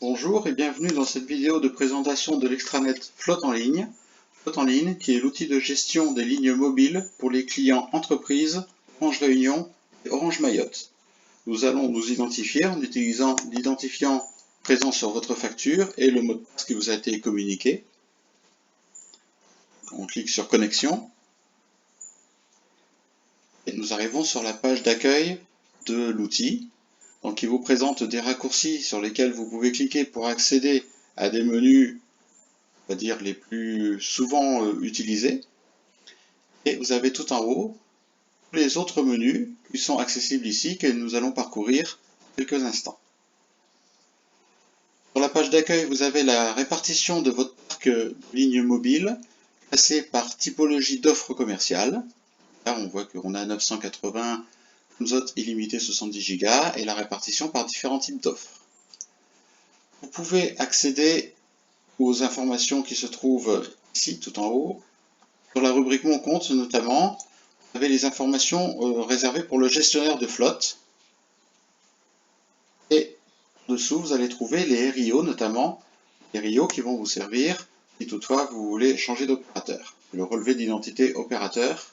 Bonjour et bienvenue dans cette vidéo de présentation de l'extranet Flotte en ligne. Flotte en ligne qui est l'outil de gestion des lignes mobiles pour les clients entreprises, Orange Réunion et Orange Mayotte. Nous allons nous identifier en utilisant l'identifiant présent sur votre facture et le mot de passe qui vous a été communiqué. On clique sur Connexion et nous arrivons sur la page d'accueil de l'outil. Donc, il vous présente des raccourcis sur lesquels vous pouvez cliquer pour accéder à des menus, on va dire, les plus souvent utilisés. Et vous avez tout en haut les autres menus qui sont accessibles ici, que nous allons parcourir quelques instants. Sur la page d'accueil, vous avez la répartition de votre parc de lignes mobiles, classée par typologie d'offres commerciales. Là, on voit qu'on a 980 Zot illimité 70 Go et la répartition par différents types d'offres. Vous pouvez accéder aux informations qui se trouvent ici tout en haut. Sur la rubrique Mon compte notamment, vous avez les informations réservées pour le gestionnaire de flotte. Et en dessous, vous allez trouver les RIO notamment, les RIO qui vont vous servir si toutefois vous voulez changer d'opérateur. Le relevé d'identité opérateur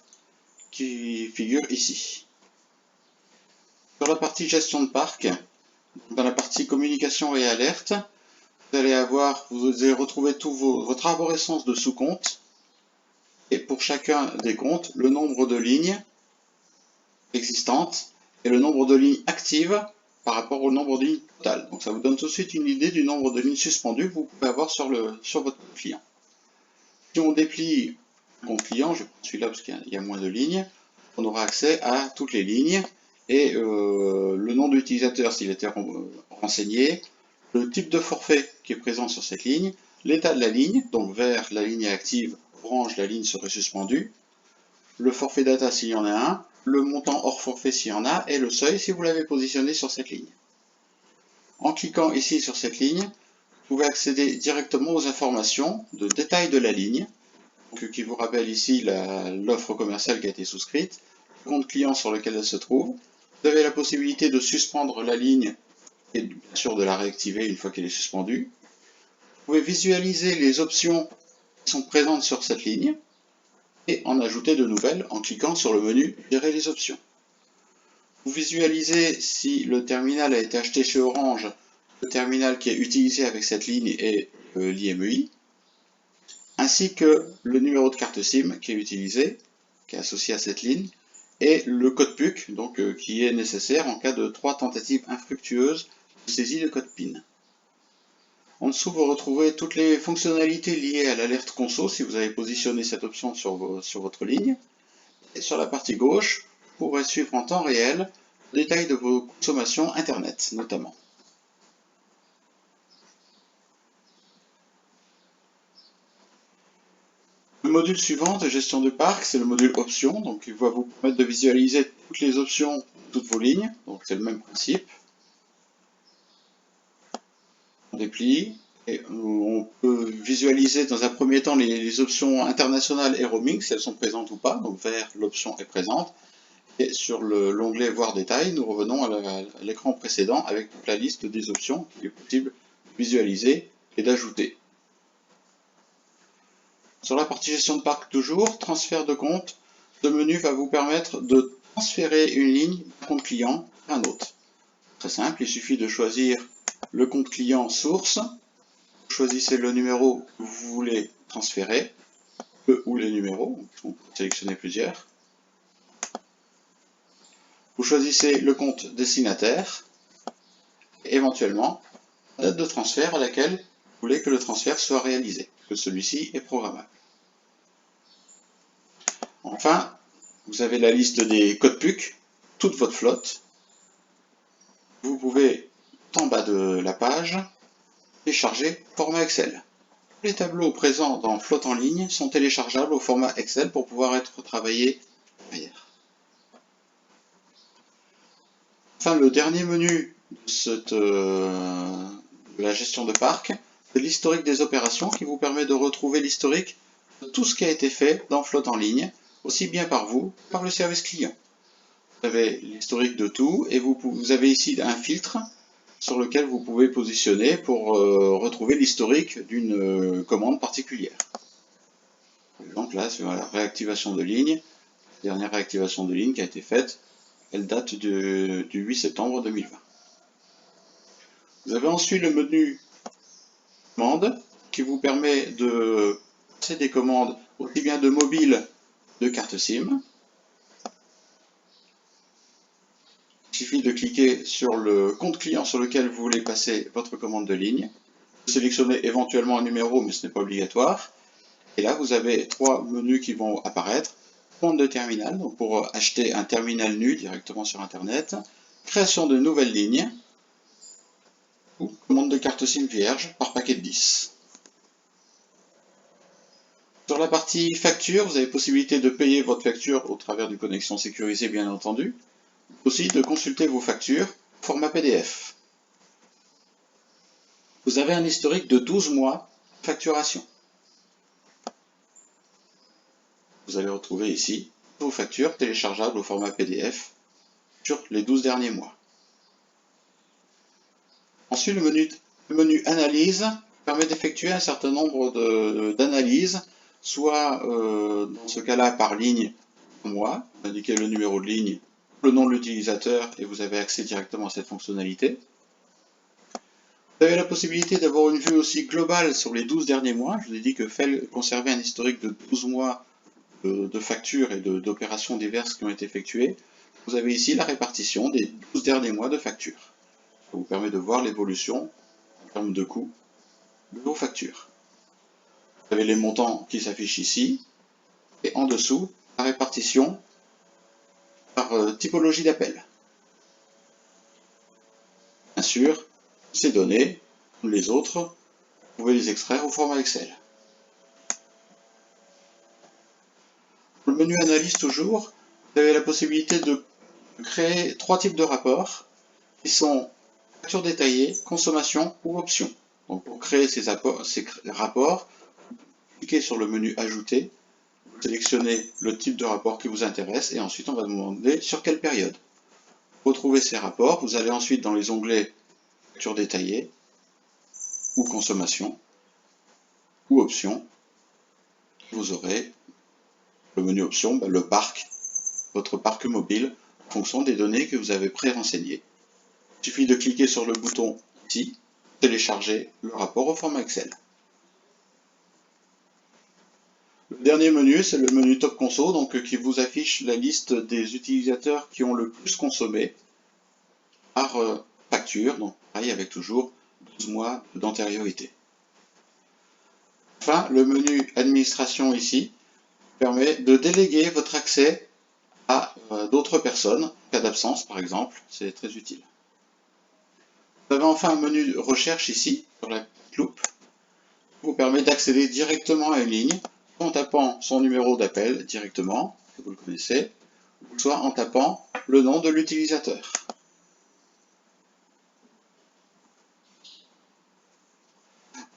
qui figure ici. Sur la partie gestion de parc, dans la partie communication et alerte, vous allez retrouver votre arborescence de sous-comptes et pour chacun des comptes, le nombre de lignes existantes et le nombre de lignes actives par rapport au nombre de lignes totales. Donc ça vous donne tout de suite une idée du nombre de lignes suspendues que vous pouvez avoir sur votre client. Si on déplie un compte client, je prends celui-là parce qu'il y a moins de lignes, on aura accès à toutes les lignes et le nom de l'utilisateur s'il était renseigné, le type de forfait qui est présent sur cette ligne, l'état de la ligne, donc vert la ligne est active, orange la ligne serait suspendue, le forfait data s'il y en a un, le montant hors forfait s'il y en a, et le seuil si vous l'avez positionné sur cette ligne. En cliquant ici sur cette ligne, vous pouvez accéder directement aux informations de détail de la ligne, donc, qui vous rappelle ici l'offre commerciale qui a été souscrite, le compte client sur lequel elle se trouve. Vous avez la possibilité de suspendre la ligne et bien sûr de la réactiver une fois qu'elle est suspendue. Vous pouvez visualiser les options qui sont présentes sur cette ligne et en ajouter de nouvelles en cliquant sur le menu « Gérer les options ». Vous visualisez si le terminal a été acheté chez Orange, le terminal qui est utilisé avec cette ligne est l'IMEI, ainsi que le numéro de carte SIM qui est utilisé, qui est associé à cette ligne, et le code PUC, donc, qui est nécessaire en cas de 3 tentatives infructueuses de saisie de code PIN. En dessous, vous retrouvez toutes les fonctionnalités liées à l'alerte conso si vous avez positionné cette option sur votre ligne. Et sur la partie gauche, vous pourrez suivre en temps réel le détail de vos consommations Internet notamment. Le module suivant de gestion de parc, c'est le module options, donc il va vous permettre de visualiser toutes les options de toutes vos lignes, donc c'est le même principe. On déplie et on peut visualiser dans un premier temps les options internationales et roaming, si elles sont présentes ou pas, donc vert, l'option est présente. Et sur l'onglet voir détail, nous revenons à l'écran précédent avec toute la liste des options qu'il est possible de visualiser et d'ajouter. Sur la partie gestion de parc toujours, transfert de compte, ce menu va vous permettre de transférer une ligne d'un compte client à un autre. Très simple, il suffit de choisir le compte client source, vous choisissez le numéro que vous voulez transférer, le ou les numéros, on peut sélectionner plusieurs. Vous choisissez le compte destinataire et éventuellement la date de transfert à laquelle vous voulez que le transfert soit réalisé, que celui-ci est programmable. Enfin, vous avez la liste des codes PUC, toute votre flotte. Vous pouvez, en bas de la page, télécharger format Excel. Les tableaux présents dans Flotte en ligne sont téléchargeables au format Excel pour pouvoir être travaillés derrière. Enfin, le dernier menu de la gestion de parc, c'est l'historique des opérations qui vous permet de retrouver l'historique de tout ce qui a été fait dans Flotte en ligne, aussi bien par vous que par le service client. Vous avez l'historique de tout et vous avez ici un filtre sur lequel vous pouvez positionner pour retrouver l'historique d'une commande particulière. Par exemple, là, sur la réactivation de ligne, la dernière réactivation de ligne qui a été faite, elle date du 8 septembre 2020. Vous avez ensuite le menu commandes qui vous permet de passer des commandes aussi bien de mobile que de carte SIM. Il suffit de cliquer sur le compte client sur lequel vous voulez passer votre commande de ligne. Vous sélectionnez éventuellement un numéro, mais ce n'est pas obligatoire. Et là, vous avez trois menus qui vont apparaître. Commande de terminal, donc pour acheter un terminal nu directement sur Internet. Création de nouvelles lignes. Ou commande de carte SIM vierge par paquet de 10. Sur la partie facture, vous avez possibilité de payer votre facture au travers d'une connexion sécurisée, bien entendu. Aussi de consulter vos factures format PDF. Vous avez un historique de 12 mois de facturation. Vous allez retrouver ici vos factures téléchargeables au format PDF sur les 12 derniers mois. Ensuite, le menu Analyse permet d'effectuer un certain nombre d'analyses, soit dans ce cas-là par ligne par mois, vous indiquez le numéro de ligne, le nom de l'utilisateur et vous avez accès directement à cette fonctionnalité. Vous avez la possibilité d'avoir une vue aussi globale sur les 12 derniers mois. Je vous ai dit que conserver un historique de 12 mois de factures et d'opérations diverses qui ont été effectuées. Vous avez ici la répartition des 12 derniers mois de factures. Ça vous permet de voir l'évolution en termes de coûts de vos factures. Vous avez les montants qui s'affichent ici et en dessous la répartition par typologie d'appel. Bien sûr, ces données, comme les autres, vous pouvez les extraire au format Excel. Pour le menu Analyse toujours, vous avez la possibilité de créer trois types de rapports qui sont facture détaillée, consommation ou options. Donc pour créer ces rapports, cliquez sur le menu Ajouter, vous sélectionnez le type de rapport qui vous intéresse et ensuite on va vous demander sur quelle période. Pour retrouver ces rapports, vous allez ensuite dans les onglets facture détaillée ou consommation ou options. Vous aurez le menu options, le parc, votre parc mobile en fonction des données que vous avez pré-renseignées. Il suffit de cliquer sur le bouton ici, télécharger le rapport au format Excel. Le dernier menu, c'est le menu Top Conso, donc qui vous affiche la liste des utilisateurs qui ont le plus consommé par facture, donc pareil avec toujours 12 mois d'antériorité. Enfin, le menu Administration ici permet de déléguer votre accès à d'autres personnes, en cas d'absence par exemple, c'est très utile. Vous avez enfin un menu Recherche ici, sur la petite loupe, qui vous permet d'accéder directement à une ligne, soit en tapant son numéro d'appel directement, si vous le connaissez, soit en tapant le nom de l'utilisateur.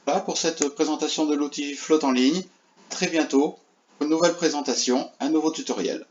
Voilà pour cette présentation de l'outil Flotte en ligne. Très bientôt, une nouvelle présentation, un nouveau tutoriel.